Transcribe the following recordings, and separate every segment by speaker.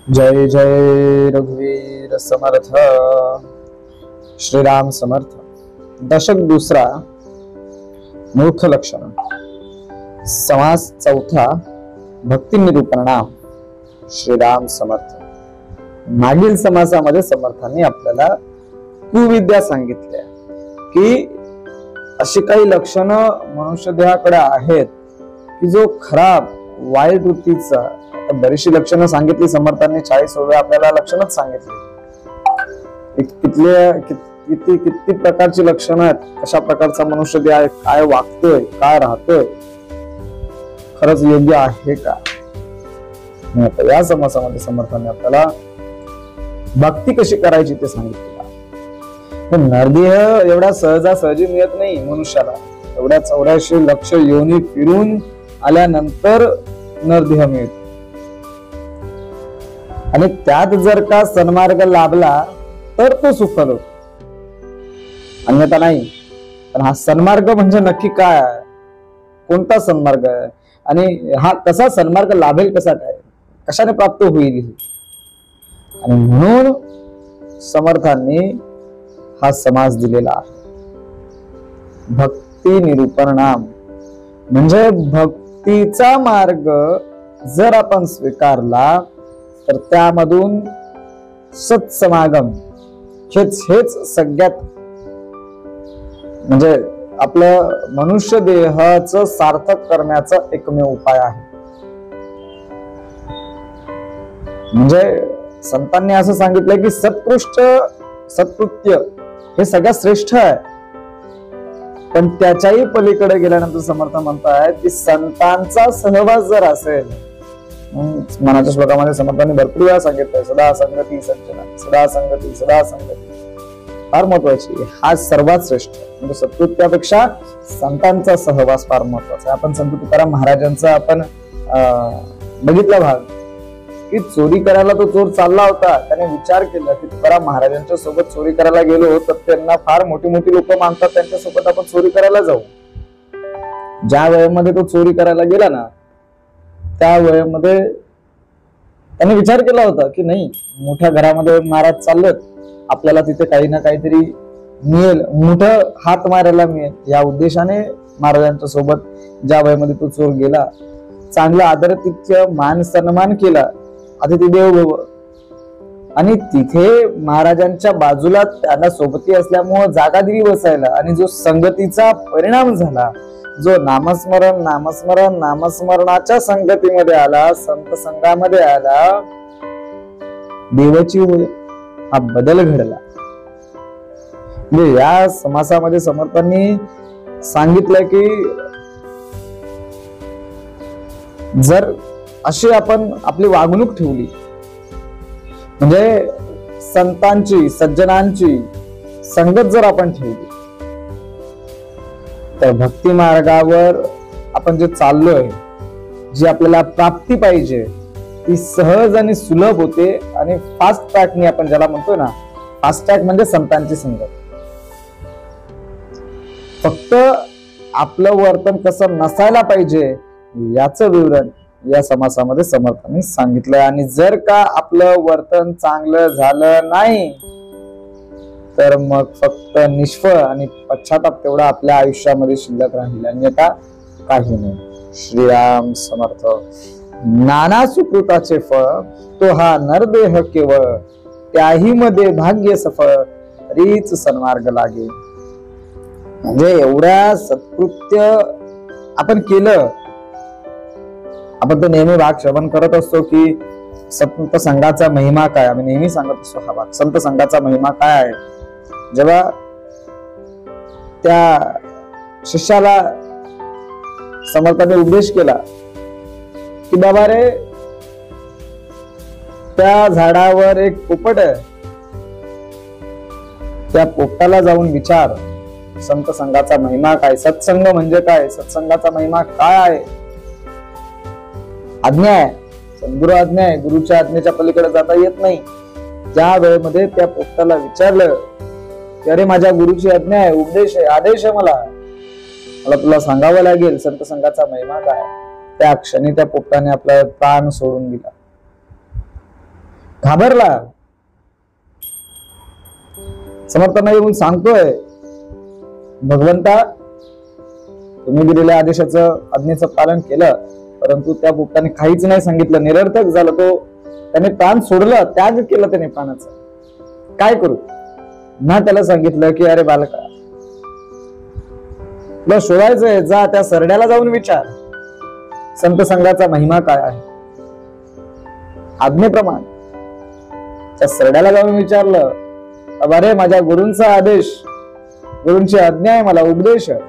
Speaker 1: जय जय रघुवीर समर्थ। श्रीराम समर्थ। दशक दुसरा, मूर्ख लक्षण, समास चौथा, भक्ती निरूपणाम। श्रीराम समर्थ। मागील समासामध्ये समर्थांनी आपल्याला कुविद्या सांगितल्या की अशी काही लक्षणं मनुष्य देहाकडे आहेत की जो खराब वाईट वृत्तीचा, बरीचशी लक्षणं सांगितली समर्थांनी, 40 वेळा आपल्याला लक्षणच सांगितली। किती प्रकारची लक्षणं आहेत, कशा प्रकारचा मनुष्य देह आहे, काय वागतोय, काय राहतोय, खरंच योग्य आहे का। या समासामध्ये समर्थांनी आपल्याला भक्ती कशी करायची ते सांगितलं। नरदेह एवढा सहजासहजी मिळत नाही मनुष्याला। एवढ्या 84 लक्ष योनी फिरून आल्यानंतर नरदेह मिळतो आणि त्यात जर का सन्मार्ग लाभला तर तो सुखद होतो, अन्यथा नाही। पण हा सन्मार्ग म्हणजे नक्की काय आहे, कोणता सन्मार्ग आहे आणि हा कसा सन्मार्ग लाभेल, कसा काय, कशाने प्राप्त होईल। आणि म्हणून समर्थांनी हा समास दिलेला आहे, भक्ती निरूपणाम। म्हणजे भक्तीचा मार्ग जर आपण स्वीकारला तर त्यामधून सत्समागम हेच सगळ्यात म्हणजे आपलं मनुष्य देहाचं सार्थक करण्याचा एकमेव उपाय आहे। म्हणजे संतांनी असं सांगितलंय की सत्कृष्ट सत्कृत्य हे सगळ्यात श्रेष्ठ आहे, पण त्याच्याही पलीकडे गेल्यानंतर समर्थ म्हणतायत की संतांचा सहवास जर असेल, मनाच्या श्लोकामध्ये समर्थांनी भरपूर वेळा सांगितलंय, सदा संगती सज्जना, सदा संगती, सदा संगती फार महत्वाची, हा सर्वात श्रेष्ठ। म्हणजे सत्कृत्यापेक्षा संतांचा सहवास फार महत्वाचा आहे। आपण संत तुकाराम महाराजांचा आपण बघितला भाग की चोरी करायला तो चोर चालला होता, त्याने विचार केला की तुकाराम महाराजांच्या सोबत चोरी करायला गेलो तर त्यांना फार मोठी मोठी लोक मानतात, त्यांच्यासोबत आपण चोरी करायला जाऊ। ज्या वेळेमध्ये तो चोरी करायला गेला ना, त्या वेळेमध्ये त्याने विचार केला होता की नाही, मोठ्या घरामध्ये महाराज चाललेत, आपल्याला तिथे काही ना काहीतरी मिळेल, मोठं हात मारायला मिळेल, या उद्देशाने महाराजांच्या सोबत ज्या वेळेमध्ये तो चोर गेला, चांगलं आदरातिथ्य मान सन्मान केला, अतिथी देव भव, आणि तिथे महाराजांच्या बाजूला त्यांना सोबती असल्यामुळे जागा दिली बसायला, आणि जो संगतीचा परिणाम झाला, जो नामस्मरणाच्या संगतीमध्ये आला, संत संघामध्ये आला, देवाची होय हा बदल घडला। म्हणजे या समासामध्ये समर्थांनी सांगितलं की जर अशी आपण आपली वागणूक ठेवली, म्हणजे संतांची सज्जनांची संगत जर आपण ठेवली, तर भक्ती मार्गावर आपण जे चाललोय, जी आपल्याला प्राप्ती पाहिजे ती सहज आणि सुलभ होते। आणि फास्ट ट्रॅकने आपण ज्याला म्हणतोय ना, फास्ट ट्रॅक म्हणजे संतांची संगत। फक्त आपलं वर्तन कसं नसायला पाहिजे याचं विवरण या समासामध्ये समर्थांनी सांगितलंय। आणि जर का आपलं वर्तन चांगलं झालं नाही तर मग फक्त निष्फळ आणि पश्चाताप तेवढा आपल्या आयुष्यामध्ये शिल्लक राहील, अन्यथा काही नाही। श्रीराम समर्थ। नाना सुकृताचे फळ तो हा नरदेह केवळ, त्याही मध्ये भाग्य सफळ, तरीच सन्मार्ग लागे। म्हणजे एवढ्या सत्कृत्य आपण केलं, आपण तो नेहमी भाग श्रवण करत असतो की संत संघाचा महिमा काय, आम्ही नेहमी सांगत असतो हा भाग, संत संघाचा महिमा काय आहे। जेव्हा त्या शिष्याला समर्थाने उपदेश केला की बाबा रे, त्या झाडावर एक पोपट आहे, त्या पोपटाला जाऊन विचार संत संघाचा महिमा काय, सत्संग म्हणजे काय, सत्संगाचा महिमा काय आहे। आज्ञा आहे, सद्गुरु आज्ञा आहे, गुरुच्या आज्ञेच्या पलीकडे जाता येत नाही। ज्या वेळेमध्ये त्या पोपटाला विचारलं की अरे माझ्या गुरुची आज्ञा आहे, उपदेश आहे, आदेश आहे, मला तुला सांगावं लागेल संत संघाचा महिमा काय, त्या क्षणी त्या पोपटाने आपला प्राण सोडून दिला। घाबरला. समर्थांना येऊन सांगतोय, भगवंता तुम्ही दिलेल्या आदेशाचं आज्ञेचं पालन केलं, परंतु त्या पोपटाने काहीच नाही सांगितलं, निरर्थक झालं. तो त्याने प्राण सोडलं, त्याग केलं त्याने प्राणाचं. काय करू? ना त्याला सांगितलं की अरे बालका तुला शोधायचंय, जा त्या सरड्याला जाऊन विचार संत संघाचा महिमा काय आहे. आज्ञेप्रमाणे त्या सरड्याला जाऊन विचारलं, अरे माझ्या गुरूंचा आदेश, गुरूंची आज्ञा आहे, मला उपदेश आहे,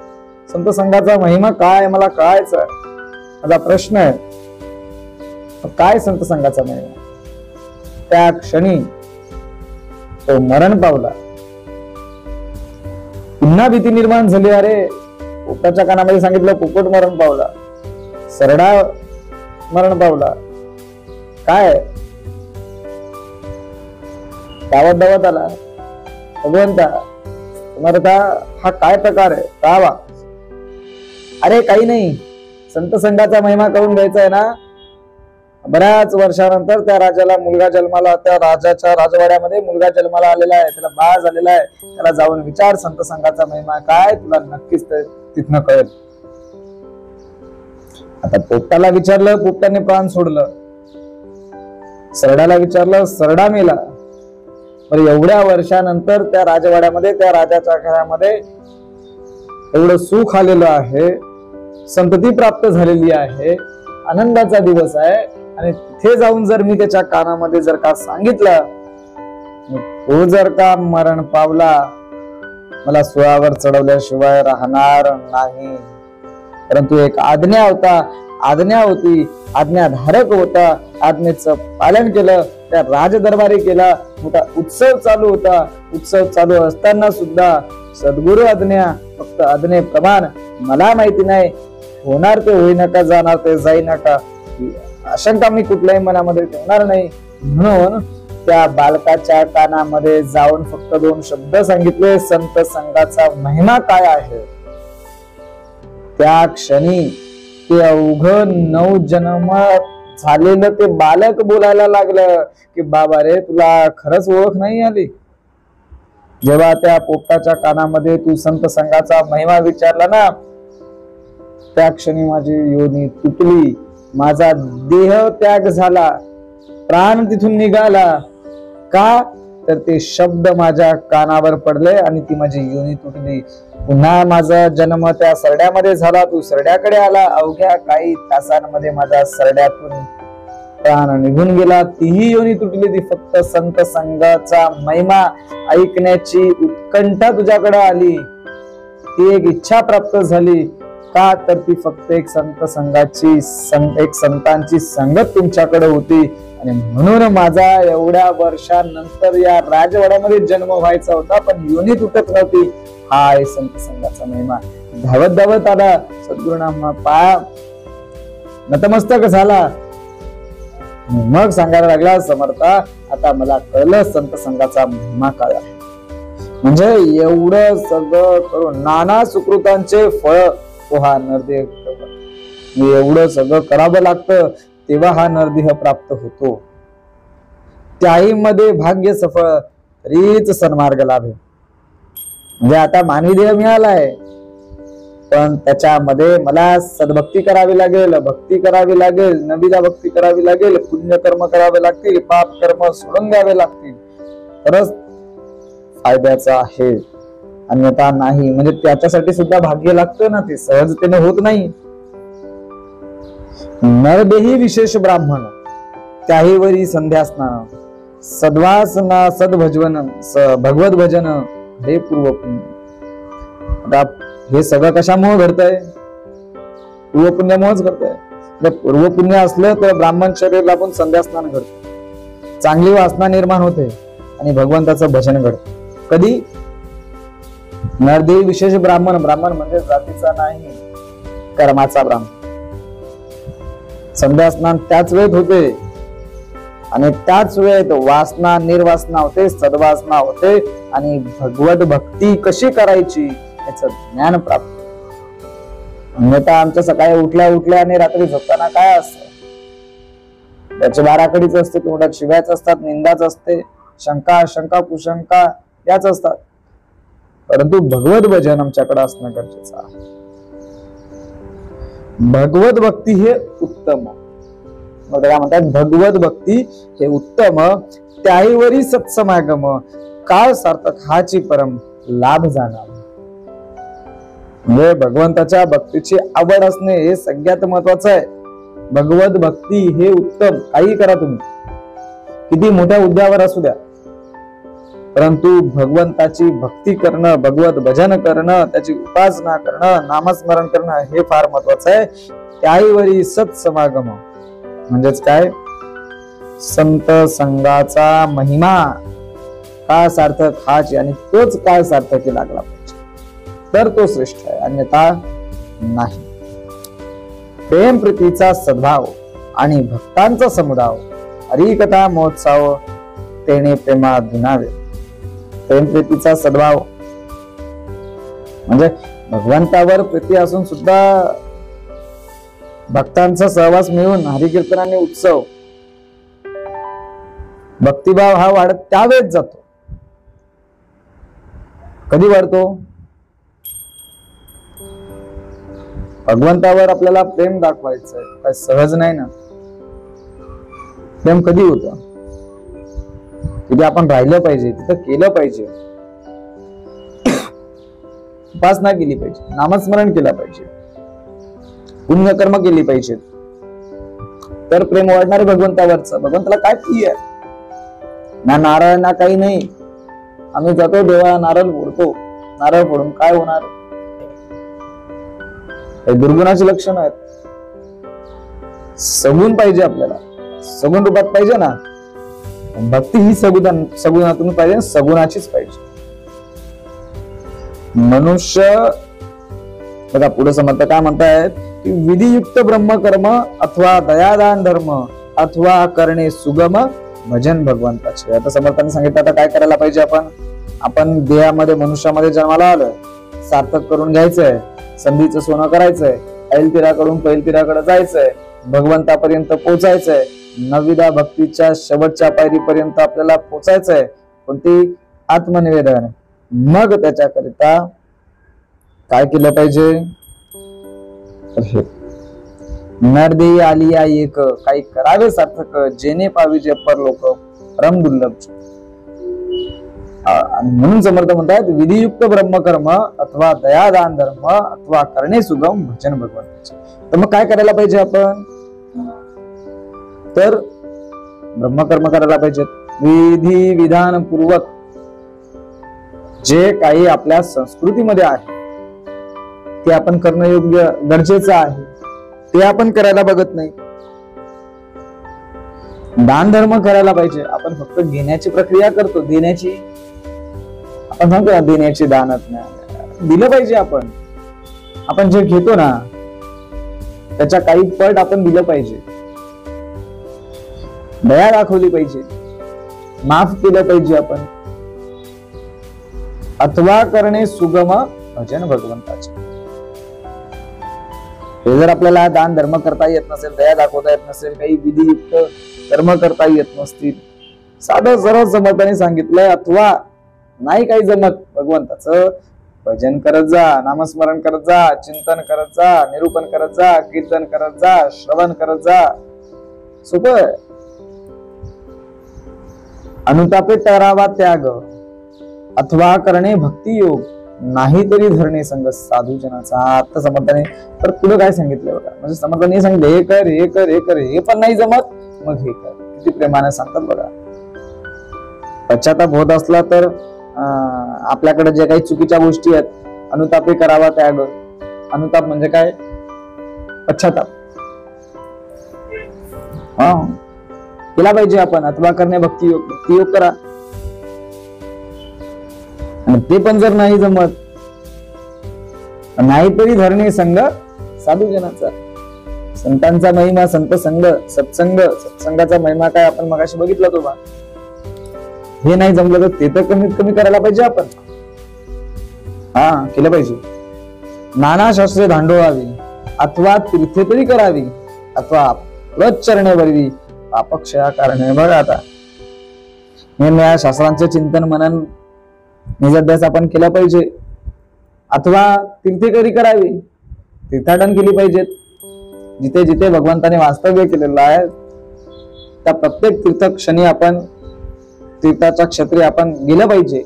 Speaker 1: संत संघाचा महिमा काय आहे मला कळायचं, माझा प्रश्न आहे, काय संत संघाचा महिमा. त्या क्षणी तो मरण पावला. पुन्हा भीती निर्माण झाली, अरे पोपटाच्या कानामध्ये सांगितलं पोपट मरण पावला, सरडा मरण पावला, काय धावत आला, भगवंता समर्था हा काय प्रकार आहे, का वा. अरे काही नाही, संत संघाचा महिमा करून घ्यायचा आहे ना. बऱ्याच वर्षानंतर त्या राजाला मुलगा जन्माला, त्या राजाच्या राजवाड्यामध्ये मुलगा जन्माला आलेला आहे, त्याला बाळ झालेला आहे, त्याला जाऊन विचार संत संघाचा महिमा काय, तुला नक्कीच तिथनं कळेल. आता पोपटाला विचारलं, पोपटाने प्राण सोडलं. सरड्याला विचारलं, सरडा मेला. बरं एवढ्या वर्षानंतर त्या राजवाड्यामध्ये, त्या राजाच्या घरामध्ये एवढं सुख आलेलं आहे, संतती प्राप्त झालेली आहे, आनंदाचा दिवस आहे, आणि तिथे जाऊन जर मी त्याच्या कानामध्ये जर का सांगितलं, तो जर का मरण पावला, मला सुळावर चढवल्याशिवाय राहणार नाही. परंतु एक आज्ञा होती, आज्ञाधारक होता, आज्ञेचं पालन केलं, त्या राजदरबारी केला, मोठा उत्सव चालू होता. उत्सव चालू असताना सुद्धा सद्गुरु आज्ञा, फक्त आज्ञेप्रमाण, मला माहिती नाही होणार ते होई नका, जाणार ते जाई नका, आशंका मी कुठल्याही मनामध्ये ठेवणार नाही. म्हणून त्या बालकाच्या कानामध्ये जाऊन फक्त 2 शब्द सांगितले, संत संघाचा महिमा काय आहे. त्या क्षणी ते अवघ 9 जन्म झालेलं ते बालक बोलायला लागलं की बाबा रे तुला खरंच ओळख नाही आली. जेव्हा त्या पोपटाच्या कानामध्ये तू संत संघाचा महिमा विचारला ना, त्या क्षणी माझी योनी तुटली, माझा देह त्याग झाला, प्राण तिथून निघाला. का तर ते शब्द माझ्या कानावर पडले आणि ती माझी योनी तुटली. पुन्हा माझा जन्म त्या सरड्यामध्ये झाला, तू सरड्याकडे आला. अवघ्या काही तासांमध्ये माझ्या सरड्यातून प्राण निघून गेला, तीही योनी तुटली. ती फक्त संत संघाचा महिमा ऐकण्याची उत्कंठा तुझ्याकडे आली, ती एक इच्छा प्राप्त झाली. का तर ती फक्त एक संत संघाची, एक संतांची संगत तुमच्याकडे होती, आणि म्हणून माझा एवढ्या वर्षानंतर या राजवाड्यामध्ये जन्म व्हायचा होता, पण योनी तुटत नव्हती. हा आहे संत संघाचा महिमा. धावत आला, सद्गुरूंना पाया नतमस्तक झाला. मग सांगायला लागला, समर्था आता मला कळलं संत संघाचा महिमा काय आहे. म्हणजे एवढं सगळं करून नाना सुकृतांचे फळ तो हा नरदेह, एवढं सगळं करावं लागतं तेव्हा हा नरदेह प्राप्त होतो. त्याही मध्ये भाग्य सफळ तरीच सन्मार्ग लाभे. म्हणजे आता मानवी देह मिळालाय, पण त्याच्यामध्ये मला सद्भक्ती करावी लागेल, भक्ती करावी लागेल, नबीला भक्ती करावी लागेल, पुण्यकर्म करावे लागतील, पाप कर्म सोडून द्यावे लागतील, तरच फायद्याचं आहे, अन्यथा नाही. म्हणजे त्याच्यासाठी सुद्धा भाग्य लागतं ना, ते सहजतेने होत नाही. नरदेही विशेष ब्राह्मण, त्याही वरी संध्या स्नान, सद्वासना, सद्भजन, भगवत भजन, हे पूर्व पुण्य. हे सगळं कशामुळे घडतंय? पूर्व पुण्यामुळेच घडतंय. पूर्व पुण्य असलं तर ब्राह्मण शरीर लाभून संध्या स्नान घडतं, चांगली वासना निर्माण होते आणि भगवंताचं भजन घडतं. कधी? नरदेही विशेष ब्राह्मण, ब्राह्मण म्हणजे जातीचा नाही, कर्माचा ब्राह्मण. संध्या स्नान त्याच वेळेत होते आणि त्याच वेळेत वासना निर्वासना होते, सद्वासना होते, आणि भगवत भक्ती कशी करायची याचं ज्ञान प्राप्त. अन्यथा आमच्या सकाळी उठल्या आणि रात्री झोपताना काय असतं? त्याचे बाराकडीच असते, तोंडात शिव्याच असतात, निंदाच असते, शंका शंका कुशंका याच असतात. परंतु भगवत भजन आमच्याकडे असणं गरजेचं आहे. भगवत भक्ती हे उत्तम. मग काय म्हणतात, भगवत भक्ती हे उत्तम, त्याईवरी सत्समागम, काळ सार्थक हाची परम लाभ जाणार. म्हणजे भगवंताच्या भक्तीची आवड असणे हे सगळ्यात महत्वाचं आहे. भगवत भक्ती हे उत्तम. काही करा तुम्ही, किती मोठ्या हुद्द्यावर असू द्या, परंतु भगवंताची भक्ती करणं, भगवत भजन करणं, त्याची उपासना करणं, नामस्मरण करणं हे फार महत्वाचं आहे. त्याईवरी सत्समागम म्हणजेच काय, संत संघाचा महिमा काळ सार्थक हाच, आणि तोच काळ सार्थकी लागला पाहिजे, तर तो श्रेष्ठ आहे, अन्यथा नाही. प्रेम प्रीतीचा सद्भाव आणि भक्तांचा समुदाय, हरिकथा महोत्सव तेने प्रेमा धुनावे. प्रेम प्रीतीचा सद्भाव म्हणजे भगवंतावर प्रीती असून सुद्धा भक्तांचा सहवास मिळून हरिकीर्तनाने उत्सव, भक्तिभाव हा वाढत त्यावेळेस जातो. कधी वाढतो, भगवंतावर आपल्याला प्रेम दाखवायचंय, काय सहज नाही ना. प्रेम कधी होतं, तिथे आपण राहिलं पाहिजे, तिथं केलं पाहिजे, उपासना केली पाहिजे, नामस्मरण केलं पाहिजे, पुण्यकर्म केली पाहिजेत, तर प्रेम वाढणार भगवंतावरचं. भगवंताला काय प्रिय आहे, ना नारळ ना काही नाही. आम्ही जातो देवाला नारळ फोडतो, नारळ फोडून काय होणार, दुर्गुणाची लक्षण आहेत. सगुण पाहिजे आपल्याला, सगुण रूपात पाहिजे ना. भक्ती ही सगुणातून पाहिजे, सगुणाचीच पाहिजे. मनुष्य बघा पुढे समर्थ काय म्हणतायत की विधियुक्त ब्रह्मकर्म अथवा दयादान धर्म अथवा करणे सुगम भजन भगवंताचे. आता समर्थांनी सांगितलं आता काय करायला पाहिजे. आपण देहामध्ये मनुष्यामध्ये जन्माला आलोय, सार्थक करून घ्यायचंय, संधीचं सोनं करायचंय, ऐलतीराकडून पैलतीराकडे जायचंय, भगवंतापर्यंत पोहोचायचंय, नवविधा भक्तीच्या शेवटच्या पायरीपर्यंत आपल्याला पोचायचंय. कोणती आत्मनिवेदन. मग त्याच्याकरिता काय केलं पाहिजे, नरदेही आलिया एक, काही करावे सार्थक, जेने पाविजे परलोक परम दुर्लभ. म्हणून समर्थ म्हणतात विधियुक्त ब्रह्मकर्म अथवा दयादान धर्म अथवा करणे सुगम भजन भगवंताचे. तर मग काय करायला पाहिजे आपण, तर ब्रह्मकर्म करायला पाहिजे. विधी विधान पूर्वक जे काही आपल्या संस्कृतीमध्ये आहे ते आपण करणं योग्य गरजेचं आहे, ते आपण करायला बघत नाही. दान धर्म करायला पाहिजे. आपण फक्त घेण्याची प्रक्रिया करतो, देण्याची आपण सांगतो ना, देण्याची दानत नाही. दिलं पाहिजे. आपण जे घेतो ना त्याच्या काही पट आपण दिलं पाहिजे, दया दाखवली पाहिजे, माफ केलं पाहिजे आपण. अथवा करणे सुगम भजन भगवंताचे. हे जर आपल्याला दान धर्म करता येत नसेल, दया दाखवता येत नसेल, काही विधियुक्त कर्म करता येत नसतील, साधं सरळ समर्थाने सांगितलंय अथवा नाही काही जमत, भगवंताचं भजन करत जा, नामस्मरण करत जा, चिंतन करत जा, निरूपण करत जा, कीर्तन करत जा, श्रवण करत जा. सोपं. अनुतापे करावा त्याग अथवा करणे भक्ती योग, नाही तरी धरणे संग साधू जनाचा. आता समर्थाने तर पुढे काय सांगितलंय बघा. म्हणजे समर्थाने सांगितलं हे कर, हे कर, हे कर, हे पण नाही जमत मग हे कर. किती प्रेमाने सांगतात बघा. पश्चाताप होत असला तर आपल्याकडे जे काही चुकीच्या गोष्टी आहेत, अनुतापे करावा त्याग. अनुताप म्हणजे काय, पश्चाताप केला पाहिजे आपण. अथवा करणे भक्ती योग, भक्ती योग करा. आणि ते पण जर नाही जमत, नाहीतरी धरणे संघ साधू जनाचा. संतांचा महिमा, संत संघ, सत्संग, सत्संगाचा महिमा काय आपण मगाशी बघितला तो बा. हे नाही जमलं तर ते तर कमीत कमी करायला पाहिजे आपण. केलं पाहिजे. नाना शास्त्रे धांडोळावी अथवा तीर्थे तरी करावी अथवा चरणे वरवी पापक्षया कारणे. बघा आता नेहमी या शास्त्रांचे चिंतन मनन निजाध्यास आपण केला पाहिजे, अथवा तीर्थेकरी करावी, तीर्थाटन केली पाहिजेत. जिथे जिथे भगवंताने वास्तव्य केलेलं आहे त्या प्रत्येक तीर्थ क्षणी आपण तीर्थाच्या क्षेत्री आपण गेलं पाहिजे,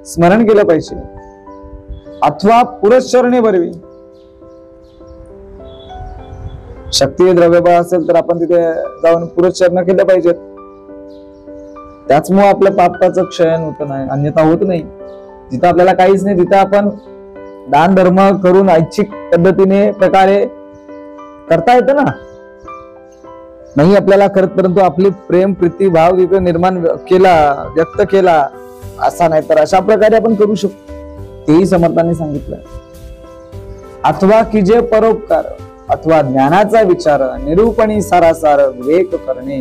Speaker 1: स्मरण केलं पाहिजे, अथवा पुरश्चरणे भरवी. शक्ती द्रव्यबळ असेल तर आपण तिथे जाऊन पुरश्चरण केलं पाहिजेत. त्याचमुळे आपल्या पापाचं क्षयन होत नाही, अन्यथा होत नाही. जिथं आपल्याला काहीच नाही तिथं आपण दान धर्म करून ऐच्छिक पद्धतीने प्रकारे करता येतं ना. नाही आपल्याला करत, परंतु आपली प्रेम प्रीती भाव तिथे निर्माण केला, व्यक्त केला असा नाही तर अशा प्रकारे आपण करू शकतो. तेही समर्थांनी सांगितलं. अथवा की जे परोपकार अथवा ज्ञानाचा विचार निरूपणी सारासार विवेक करणे.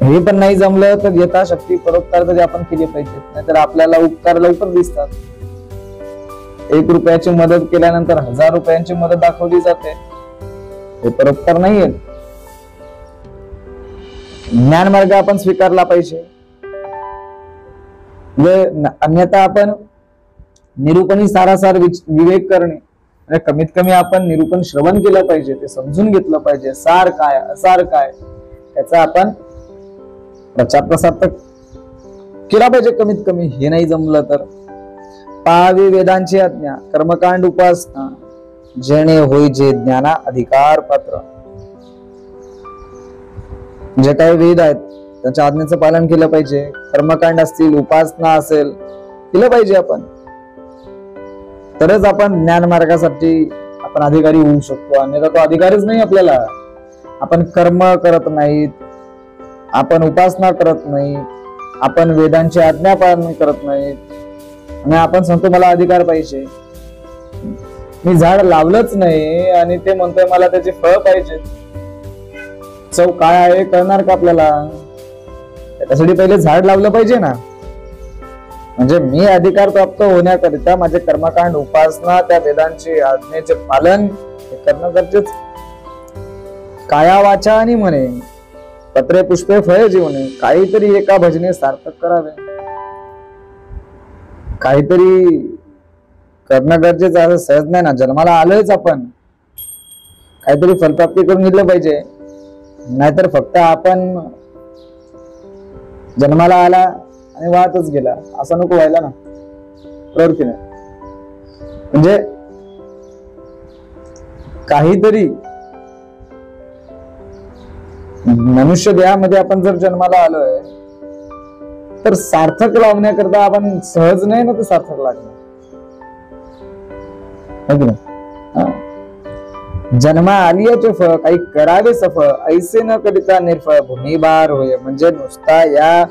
Speaker 1: हे पण नाही जमलं तर यथाशक्ती परोपकार तरी आपण केले पाहिजे, नाहीतर आपल्याला उपकार लवकर दिसतात. 1 रुपयाची मदत केल्यानंतर 1000 रुपयांची मदत दाखवली जाते, हे परोपकार नाहीये. ज्ञान मार्ग आपण स्वीकारला पाहिजे, अन्यथा आपण निरूपणी सारासार विवेक करणे, म्हणजे कमीत कमी आपण निरूपण श्रवण केलं पाहिजे, ते समजून घेतलं पाहिजे. सार काय असार काय त्याचा आपण प्रचार प्रसार तर केला पाहिजे कमीत कमी. हे नाही जमलं तर पाहावी वेदांची आज्ञा कर्मकांड उपासना जेणे होई जे ज्ञाना अधिकार पात्र. जे काही वेद आहेत त्याच्या आज्ञेचं पालन केलं पाहिजे. कर्मकांड असतील, उपासना असेल, केलं पाहिजे आपण, तरच आपण ज्ञान मार्गासाठी आपण अधिकारी होऊ शकतो. अन्यथा तो अधिकारीच नाही आपल्याला. आपण कर्म करत नाहीत, आपण उपासना करत नाही, आपण वेदांची आज्ञा पालन करत नाहीत, आणि आपण सांगतो मला अधिकार पाहिजे. मी झाड लावलंच नाही आणि ते म्हणतोय मला त्याची फळ पाहिजे. चव काय आहे कळणार का आपल्याला? त्यासाठी पहिले झाड लावलं पाहिजे ना. म्हणजे मी अधिकार प्राप्त होण्याकरिता माझे कर्मकांड उपासना त्या वेदांची आज्ञेचे पालन करणं गरजेचं. काया वाचा आणि म्हणे पत्रे पुष्पे फळे जीवने. काहीतरी एका भजने सार्थक करावे, काहीतरी करणं गरजेचं. असं सहज नाही ना, जन्माला आलोयच आपण, काहीतरी फलप्राप्ती करून घेतलं पाहिजे. नाहीतर फक्त आपण जन्माला आला आणि वाहतच गेला असं नको व्हायला ना. बरोबर की नाही? म्हणजे काहीतरी मनुष्य देहामध्ये आपण जर जन्माला आलोय तर सार्थक लावण्याकरता आपण सहज नाही ना ते सार्थक लागणार. जन्मा आलियाचे फळ काही करावे सफळ ऐसे न करिता निर्फळ भूमिभार होय. म्हणजे नुसता या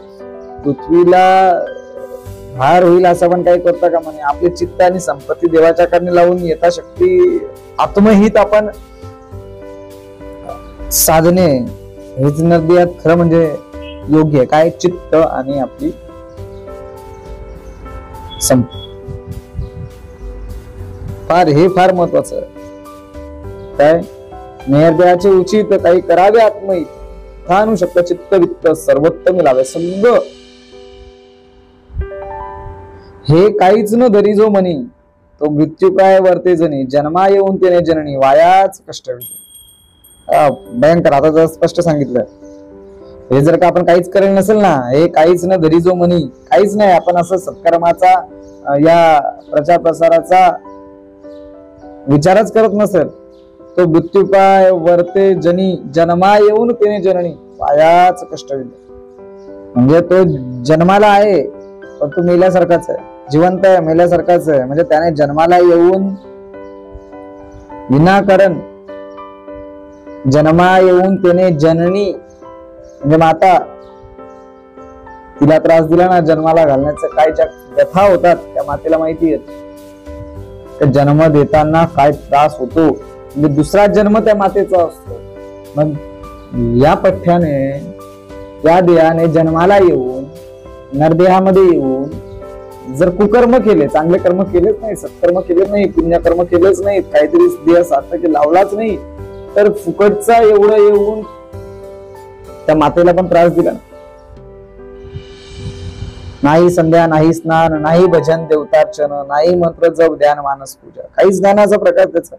Speaker 1: पृथ्वीला भार होईल असं पण काही करता का म्हणे. आपले चित्त आणि संपत्ती देवाच्या कारणी लावून यथाशक्ती आत्महित आपण साधने हेच नर्दियात खरं म्हणजे योग्य आहे. काय चित्त आणि आपली फार महत्वाचं आहे. काय निर्दयाचे उचित काही करावे आत्महित आणू शकता चित्त वित्त सर्वोत्तम लावे संग. हे काहीच न धरी जो मनी तो मृत्यू काय वर्ते जनी. जन्मा येऊन तेने जननी वायाच कष्ट. भयंकर. आता जर स्पष्ट सांगितलं हे जर का आपण काहीच करेल नसेल ना, हे काहीच न धरी जो मनी, काहीच नाही आपण असं सत्कर्माचा या प्रचार प्रसाराचा विचारच करत नसेल, तो मृत्यू काय वर्ते जनी जन्मा येऊन तेने जननी वायाच कष्ट. म्हणजे तो जन्माला आहे पण तो मेल्यासारखाच आहे, जिवंत आहे मेल्यासारखाच आहे. म्हणजे त्याने जन्माला येऊन विनाकारण जन्मा येऊन त्याने जननी म्हणजे माता तिला त्रास दिला ना जन्माला घालण्याचं काय ज्या व्यथा होतात त्या मातेला माहिती आहे. जन्म देताना काय त्रास होतो, म्हणजे दुसरा जन्म त्या मातेचा असतो. मग या पठ्याने या देहाने जन्माला येऊन नरदेहामध्ये येऊन जर कुकर्म केले, चांगले कर्म केलेच नाही, सत्कर्म केले नाही, पुण्यकर्म केलेच नाही, काहीतरी देह सार्थक लावलाच नाही, तर फुकटचा एवढं येऊन त्या मातेला पण त्रास दिला. नाही संध्या, नाही स्नान, नाही भजन देवतार्चन, नाही मंत्र जप ध्यान मानस पूजा, काहीच ज्ञानाचा प्रकार त्याचा.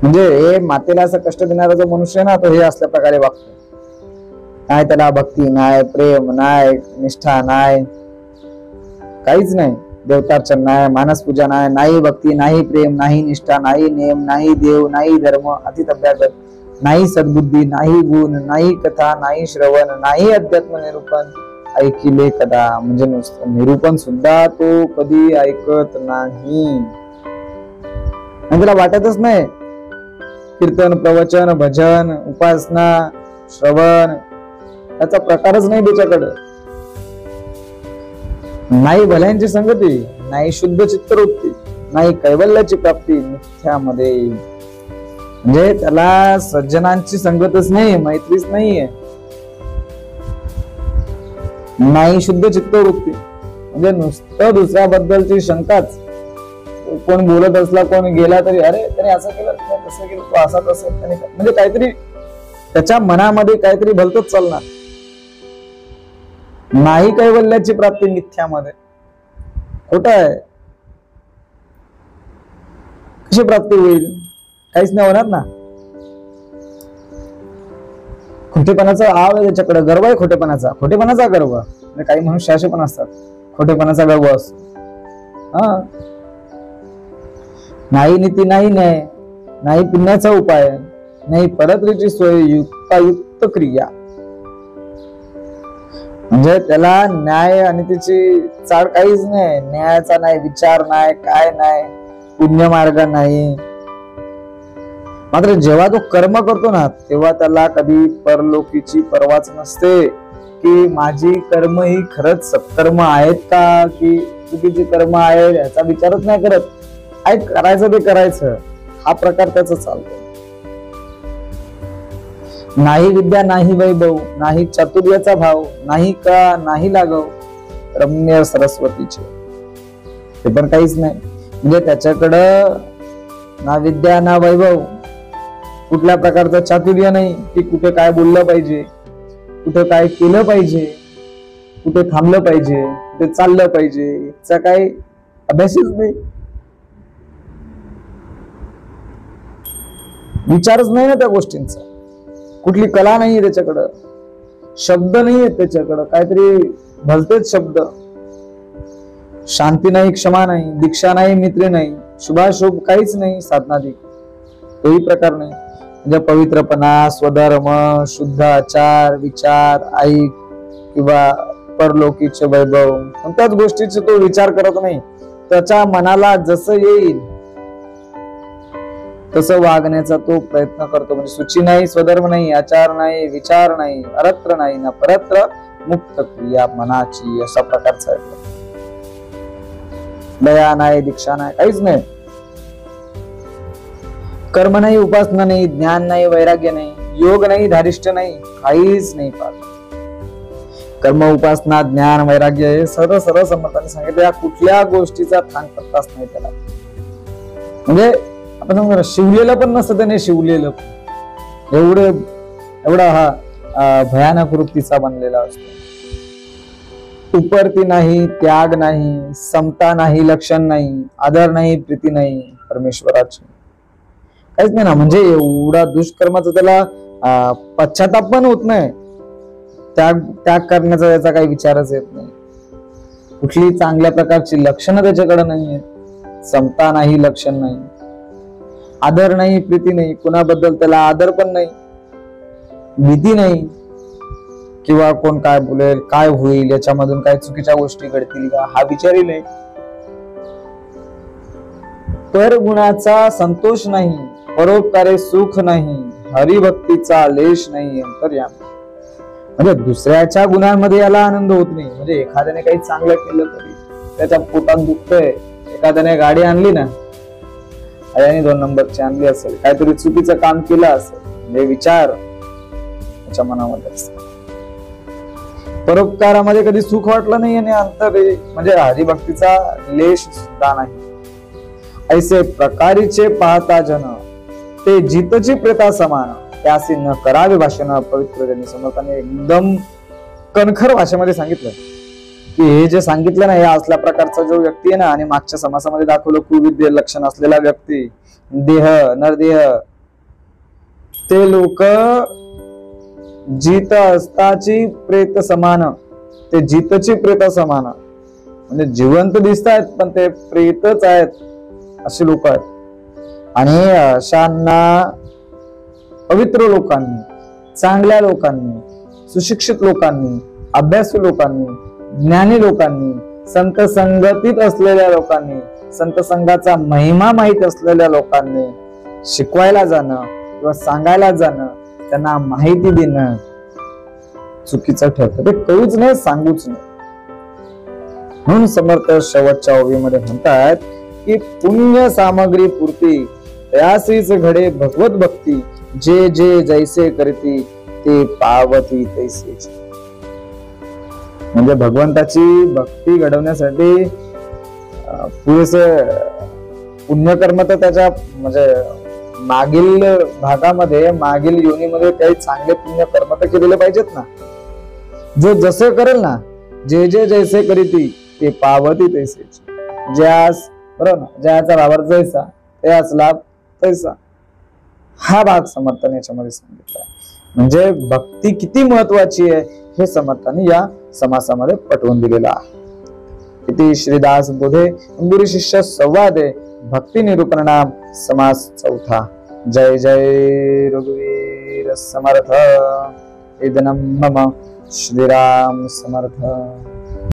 Speaker 1: म्हणजे हे मातेला असं कष्ट देणारा जो मनुष्य ना, तो हे असल्या प्रकारे वागतो. नाही त्याला भक्ती नाही, प्रेम नाही, निष्ठा नाही, काहीच नाही. देवतार्चन नाही, मानस पूजा नाही, नाही भक्ती, नाही प्रेम, नाही निष्ठा, नाही नेम, नाही देव, नाही धर्म, अतितभ्यागत, नाही सद्बुद्धी, नाही गुण, नाही कथा, नाही श्रवण, नाही अध्यात्म निरूपण ऐकिले कदा. म्हणजे नुसतं निरूपण सुद्धा तो कधी ऐकत नाही. त्याला वाटतच नाही कीर्तन, प्रवचन, भजन, उपासना, श्रवण याचा प्रकारच नाही त्याच्याकडे. नाही भल्यांची संगती, नाही शुद्ध चित्तवृत्ती, नाही कैवल्याची प्राप्ती मिथ्यामध्ये. म्हणजे त्याला सज्जनांची संगतच नाही, मैत्रीच नाहीये. नाही शुद्ध चित्तवृत्ती म्हणजे नुसतं दुसऱ्याबद्दलची शंकाच. कोण बोलत असला, कोण गेला तरी अरे त्याने असं केलं, तसं केलं, तो असा तसं, म्हणजे काहीतरी त्याच्या मनामध्ये काहीतरी भलतच चालणार. नाही कैवल्याची प्राप्ती मिथ्यामध्ये. खोटं आहे. कशी प्राप्ती होईल? काहीच नाही होणार ना. खोटेपणाचा आव आहे त्याच्याकडे, गर्व आहे खोटेपणाचा. खोटेपणाचा गर्व. म्हणजे काही मनुष्य असे पण असतात, खोटेपणाचा गर्व असतो. नाही नीती, नाही न्याय, नाही पुण्याचा उपाय, नाही परत्रीची सोय, युक्तायुक्त क्रिया. म्हणजे त्याला न्याय आणि तिची चाड काहीच नाही. न्यायाचा नाही, विचार नाही, काय नाही, पुण्य मार्ग नाही. मात्र जेव्हा तो कर्म करतो ना, तेव्हा त्याला कधी परलोकीची पर्वाच नसते की माझी कर्म ही खरंच सत्कर्म आहेत का की चुकीची कर्म आहेत याचा विचारच नाही करत. काय करायचं ते करायचं, हा प्रकार त्याचा चालतो. नाही विद्या, नाही वैभव, नाही चातुर्याचा भाव, नाही का, नाही लागव रम्य सरस्वतीचे. ते पण काहीच नाही. म्हणजे त्याच्याकडं ना विद्या ना वैभव, कुठल्या प्रकारचं चातुर्य नाही की कुठे काय बोललं पाहिजे, कुठे काय केलं पाहिजे, कुठे थांबलं पाहिजे, कुठे चाललं पाहिजे, याचा काही अभ्यासच नाही. विचारच नाही ना त्या गोष्टींचा. कुठली कला नाहीये त्याच्याकडं, शब्द नाहीये त्याच्याकडं, काहीतरी भलतेच शब्द. शांती नाही, क्षमा नाही, दीक्षा नाही, मित्र नाही, शुभाशुभ काहीच नाही, साधनाधिक तोही प्रकार नाही. म्हणजे पवित्रपणा, स्वधर्म, शुद्ध आचार, विचार, ऐक किंवा परलोकीचे वैभव, कोणत्याच गोष्टीचा तो विचार करत नाही. त्याच्या मनाला जसं येईल तसं वागण्याचा तो प्रयत्न करतो. म्हणजे सूची नाही, स्वधर्म नाही, आचार नाही, विचार नाही, अरत्र नाही ना परत्र, मुक्त क्रिया मनाची, अशा प्रकारचा आहे. दया नाही, दीक्षा नाही, काहीच नाही. कर्म नाही, उपासना नाही, ज्ञान नाही, वैराग्य नाही, योग नाही, धारिष्ठ नाही, काहीच नाही. कर्म, उपासना, ज्ञान, वैराग्य हे सरळ सरळ समर्थाने सांगितलं. या कुठल्या गोष्टीचा थांग पत्ताच नाही त्याला. म्हणजे आपण समजा शिवलेलं पण नसतं त्याने, शिवलेलं एवढा हा भयानक वृत्तीचा बनलेला असतो. उपरती नाही, त्याग नाही, समता नाही, लक्षण नाही, आदर नाही, प्रीती नाही परमेश्वराची, काहीच नाही ना. म्हणजे एवढा दुष्कर्माचा त्याला पश्चाताप पण होत नाही. त्याग करण्याचा त्याचा काही विचारच येत नाही. कुठली चांगल्या प्रकारची लक्षणं त्याच्याकडे नाहीये. समता नाही, लक्षण नाही, आदर नाही, प्रीती नाही, कुणाबद्दल त्याला आदर पण नाही, भीती नाही किंवा कोण काय बोलेल, काय होईल, याच्यामधून काय चुकीच्या गोष्टी घडतील का, हा विचारही नाही. पर गुणाचा संतोष नाही, परोपकारे सुख नाही, हरिभक्तीचा लेश नाही अंतर्यामी. म्हणजे दुसऱ्याच्या गुणांमध्ये याला आनंद होत नाही. म्हणजे एखाद्याने काही चांगलं केलं तरी त्याच्या पोटात दुखतंय. एखाद्याने गाडी आणली ना, याने 2 नंबरची आणली असेल, काहीतरी चुकीचं काम केलं असेल, म्हणजे विचार त्याच्या मनामध्ये असतात. परोपकारामध्ये कधी सुख वाटलं नाही आणि अंतर म्हणजे हरिभक्तीचा लेश सुद्धा नाही. ऐसे प्रकारीचे पाहता जन ते जितची प्रेता समान त्यासी न करावे भाषण पवित्र त्यांनी समर्थाने एकदम कणखर भाषेमध्ये सांगितलं की हे जे सांगितलं ना, या असल्या प्रकारचा जो व्यक्ती आहे ना, आणि मागच्या समासामध्ये दाखवलं कुविद्य लक्षण असलेला व्यक्ती, देह नरदेह, ते लोक जित असताची प्रेत समान, ते जितची प्रेत समान, म्हणजे जिवंत दिसत आहेत पण ते प्रेतच आहेत, अशी लोक आहेत. आणि अशांना पवित्र लोकांनी, चांगल्या लोकांनी, सुशिक्षित लोकांनी, अभ्यासू लोकांनी, ज्ञानी लोकांनी, संत संगतीत असलेल्या लोकांनी, संत संघाचा महिमा माहित असलेल्या लोकांनी शिकवायला जाणं किंवा सांगायला जाणं, त्यांना माहिती देणं चुकीचं ठरतं. ते कळूच नाही, सांगूच नाही. म्हणून समर्थ शेवटच्या ओवीमध्ये म्हणतात की पुण्य सामग्री पुरती तयासीच घडे भगवत भक्ती, जे जे जैसे करती ते पावती तैसेच. म्हणजे भगवंताची भक्ती घडवण्यासाठी पुरेसे पुण्यकर्म तर त्याच्या म्हणजे मागील भागामध्ये, मागील योनीमध्ये काही चांगले पुण्यकर्म तर केलेले पाहिजेत ना. जो जसं करेल ना, जे जे जैसे करीती ते पावती तैसेच. ज्यास बरोबर ना, ज्याचा वावर जैसा त्याच लाभ तैसा. हा भाग समर्थाने याच्यामध्ये सांगितला. म्हणजे भक्ती किती महत्वाची आहे हे समर्थाने या समासामध्ये पटवून दिलेलं आहे. इति श्रीदास बोधे गुरु शिष्य संवादे भक्ती निरूपणाम समास चौथा. जय जय रघुवीर समर्थ. इदनं मम श्रीराम समर्थ.